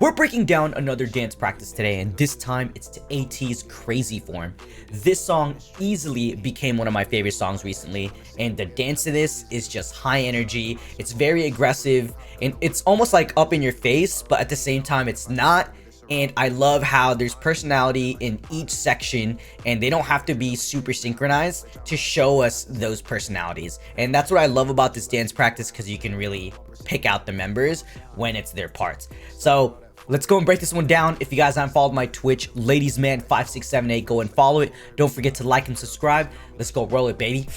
We're breaking down another dance practice today, and this time it's to ATEEZ Crazy Form. This song easily became one of my favorite songs recently, and the dance to this is just high energy. It's very aggressive, and it's almost like up in your face, but at the same time it's not. And I love how there's personality in each section, and they don't have to be super synchronized to show us those personalities. And that's what I love about this dance practice, because you can really pick out the members when it's their parts. So let's go and break this one down. If you guys haven't followed my Twitch, ladiesman5678, go and follow it. Don't forget to like and subscribe. Let's go roll it, baby.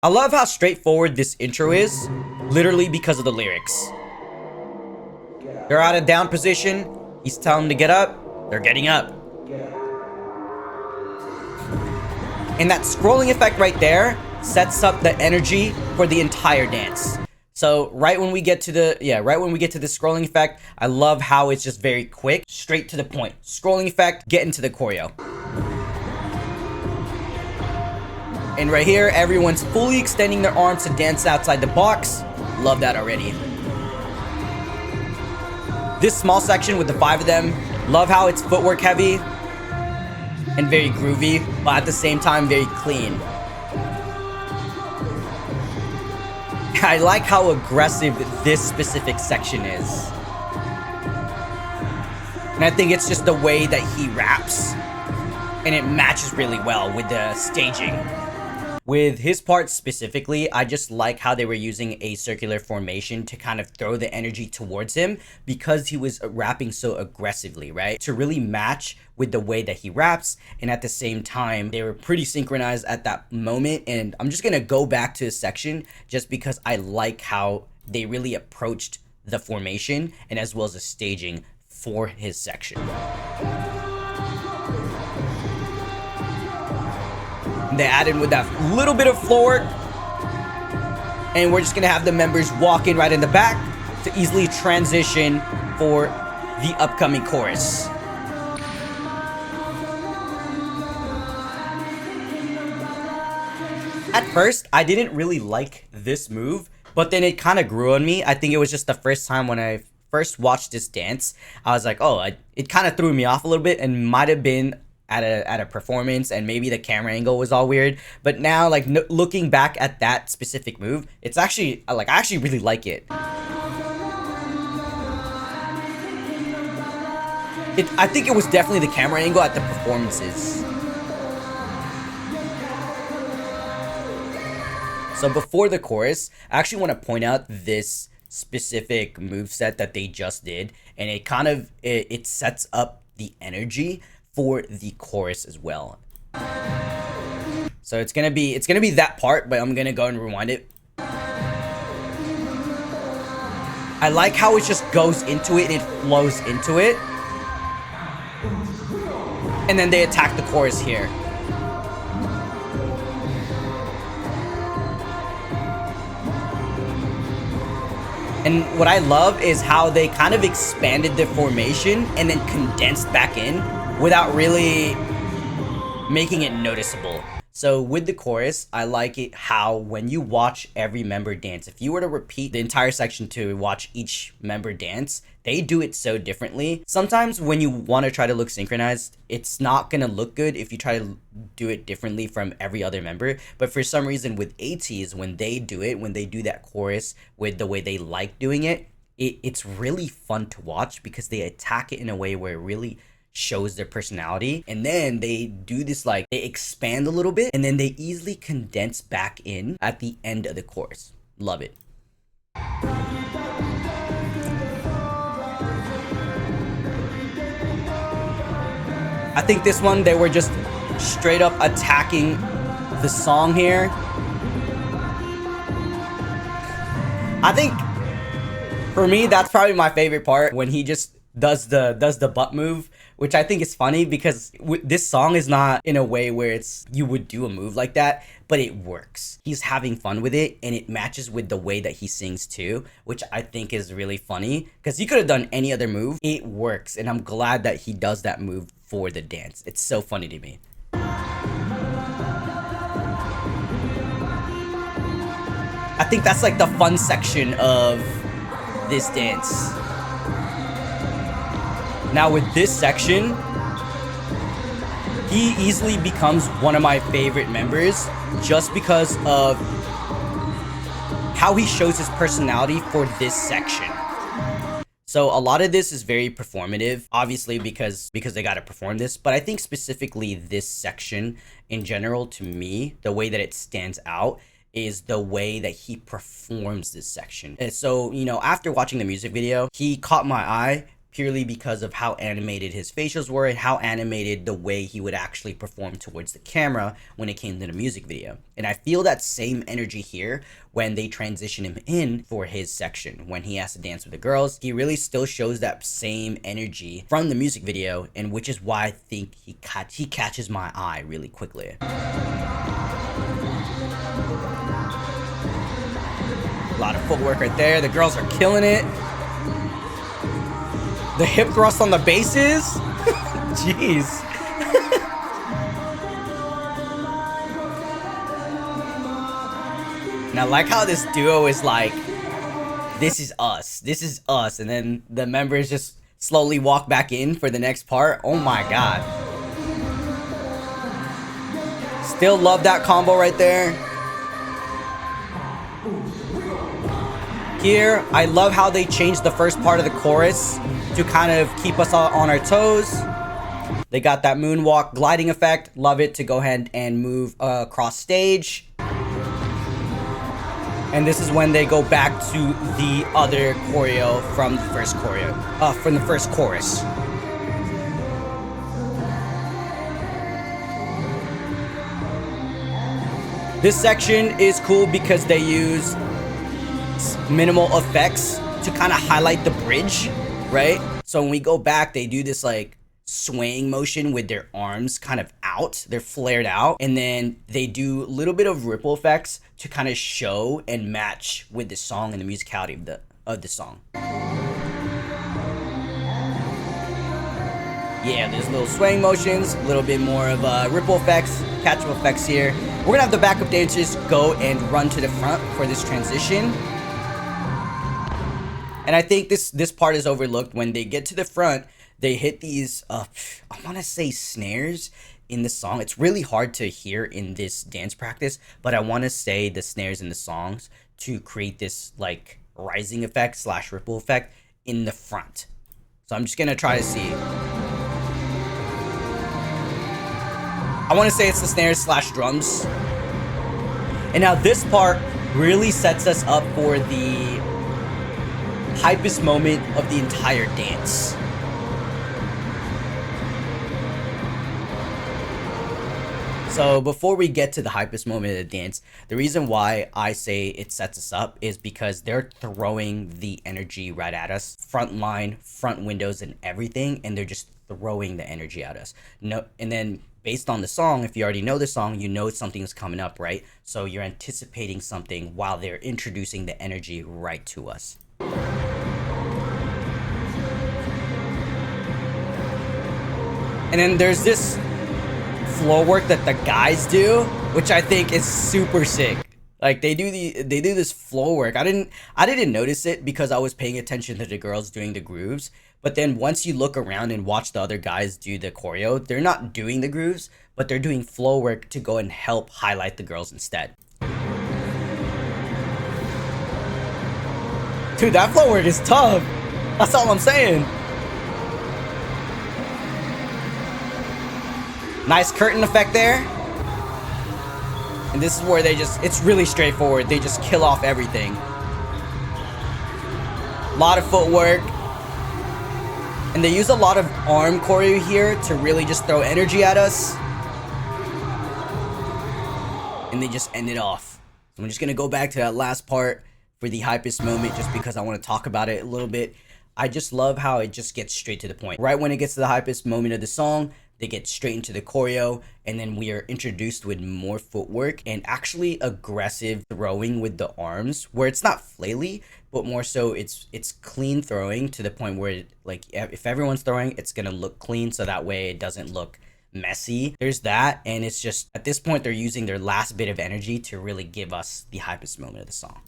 I love how straightforward this intro is, literally because of the lyrics. They're out of down position. He's telling them to get up. They're getting up. And that scrolling effect right there sets up the energy for the entire dance. So right when we get to the scrolling effect, I love how it's just very quick, straight to the point. Scrolling effect, get into the choreo. And right here, everyone's fully extending their arms to dance outside the box. Love that already. This small section with the 5 of them, love how it's footwork heavy and very groovy, but at the same time very clean. I like how aggressive this specific section is. And I think it's just the way that he raps, and it matches really well with the staging. With his part specifically, I just like how they were using a circular formation to kind of throw the energy towards him, because he was rapping so aggressively, right? To really match with the way that he raps, and at the same time, they were pretty synchronized at that moment. And I'm just gonna go back to this section just because I like how they really approached the formation and as well as the staging for his section. They added with that little bit of floor, and we're just gonna have the members walk in right in the back to easily transition for the upcoming chorus. At first, I didn't really like this move, but then it kind of grew on me. I think it was just the first time when I first watched this dance, I was like, oh, it kind of threw me off a little bit, and might have been at a performance, and maybe the camera angle was all weird. But now, like, looking back at that specific move, it's actually like, I actually really like it. I think it was definitely the camera angle at the performances. So before the chorus, I actually want to point out this specific moveset that they just did, and it kind of it sets up the energy for the chorus as well. So it's gonna be that part, but I'm gonna go and rewind it. I like how it just goes into it and it flows into it, and then they attack the chorus here. And what I love is how they kind of expanded the formation and then condensed back in without really making it noticeable. So with the chorus, I like it how when you watch every member dance, if you were to repeat the entire section to watch each member dance, they do it so differently. Sometimes when you want to try to look synchronized, it's not going to look good if you try to do it differently from every other member. But for some reason with ATEEZ, when they do that chorus with the way they like doing it, it's really fun to watch, because they attack it in a way where it really shows their personality. And then they do this, like, they expand a little bit, and then they easily condense back in at the end of the chorus. Love it. I think this one, they were just straight up attacking the song here. I think for me, that's probably my favorite part, when he just does the butt move, which I think is funny, because this song is not in a way where you would do a move like that, but it works. He's having fun with it, and it matches with the way that he sings too, which I think is really funny, because he could have done any other move. It works, and I'm glad that he does that move for the dance. It's so funny to me. I think that's like the fun section of this dance. Now with this section, he easily becomes one of my favorite members just because of how he shows his personality for this section. So a lot of this is very performative, obviously because they got to perform this, but I think specifically this section in general, to me, the way that it stands out is the way that he performs this section. And so, you know, after watching the music video, he caught my eye purely because of how animated his facials were and how animated the way he would actually perform towards the camera when it came to the music video. And I feel that same energy here when they transition him in for his section. When he has to dance with the girls, he really still shows that same energy from the music video, and which is why I think he catches my eye really quickly. A lot of footwork right there. The girls are killing it. The hip thrust on the bases? Jeez. And I like how this duo is like, this is us. This is us. And then the members just slowly walk back in for the next part. Oh my god. Still love that combo right there. Here, I love how they changed the first part of the chorus to kind of keep us all on our toes. They got that moonwalk gliding effect. Love it to go ahead and move across stage. And this is when they go back to the other choreo from the first chorus. This section is cool because they use minimal effects to kind of highlight the bridge, right? So when we go back, they do this like swaying motion with their arms kind of out, they're flared out, and then they do a little bit of ripple effects to kind of show and match with the song and the musicality of the song. Yeah, there's little swaying motions, a little bit more of ripple effects, catch-up effects here. We're gonna have the backup dancers go and run to the front for this transition. And I think this part is overlooked. When they get to the front, they hit these, I want to say snares in the song. It's really hard to hear in this dance practice, but I want to say the snares in the songs to create this like rising effect / ripple effect in the front. So I'm just going to try to see. I want to say it's the snares / drums. And now this part really sets us up for the hypest moment of the entire dance. So before we get to the hypest moment of the dance, the reason why I say it sets us up is because they're throwing the energy right at us. Front line, front windows, and everything, and they're just throwing the energy at us. No, and then based on the song, if you already know the song, you know something's coming up, right? So you're anticipating something while they're introducing the energy right to us. And then there's this floor work that the guys do, which I think is super sick. Like they do this floor work. I didn't notice it because I was paying attention to the girls doing the grooves. But then once you look around and watch the other guys do the choreo, they're not doing the grooves, but they're doing floor work to go and help highlight the girls instead. Dude, that floor work is tough. That's all I'm saying. Nice curtain effect there. And this is where it's really straightforward. They just kill off everything. A lot of footwork. And they use a lot of arm choreo here to really just throw energy at us. And they just end it off. So I'm just going to go back to that last part for the hypest moment just because I want to talk about it a little bit. I just love how it just gets straight to the point. Right when it gets to the hypest moment of the song, they get straight into the choreo, and then we are introduced with more footwork and actually aggressive throwing with the arms, where it's not flaily, but more so it's clean throwing to the point where like if everyone's throwing, it's gonna look clean, so that way it doesn't look messy. There's that, and it's just at this point they're using their last bit of energy to really give us the hypest moment of the song.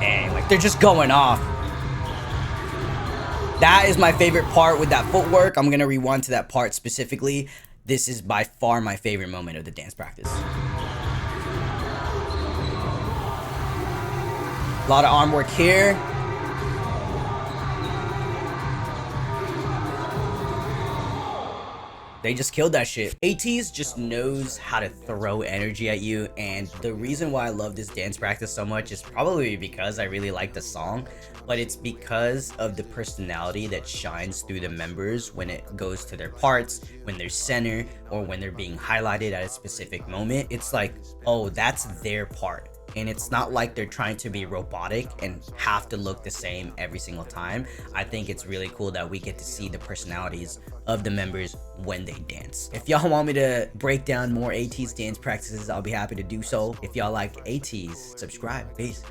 And like they're just going off. That is my favorite part with that footwork. I'm gonna rewind to that part specifically. This is by far my favorite moment of the dance practice. A lot of arm work here. They just killed that shit. ATEEZ just knows how to throw energy at you, and the reason why I love this dance practice so much is probably because I really like the song, but it's because of the personality that shines through the members when it goes to their parts, when they're center, or when they're being highlighted at a specific moment. It's like, oh, that's their part. And it's not like they're trying to be robotic and have to look the same every single time. I think it's really cool that we get to see the personalities of the members when they dance. If y'all want me to break down more ATEEZ dance practices, I'll be happy to do so. If y'all like ATEEZ, subscribe. Peace.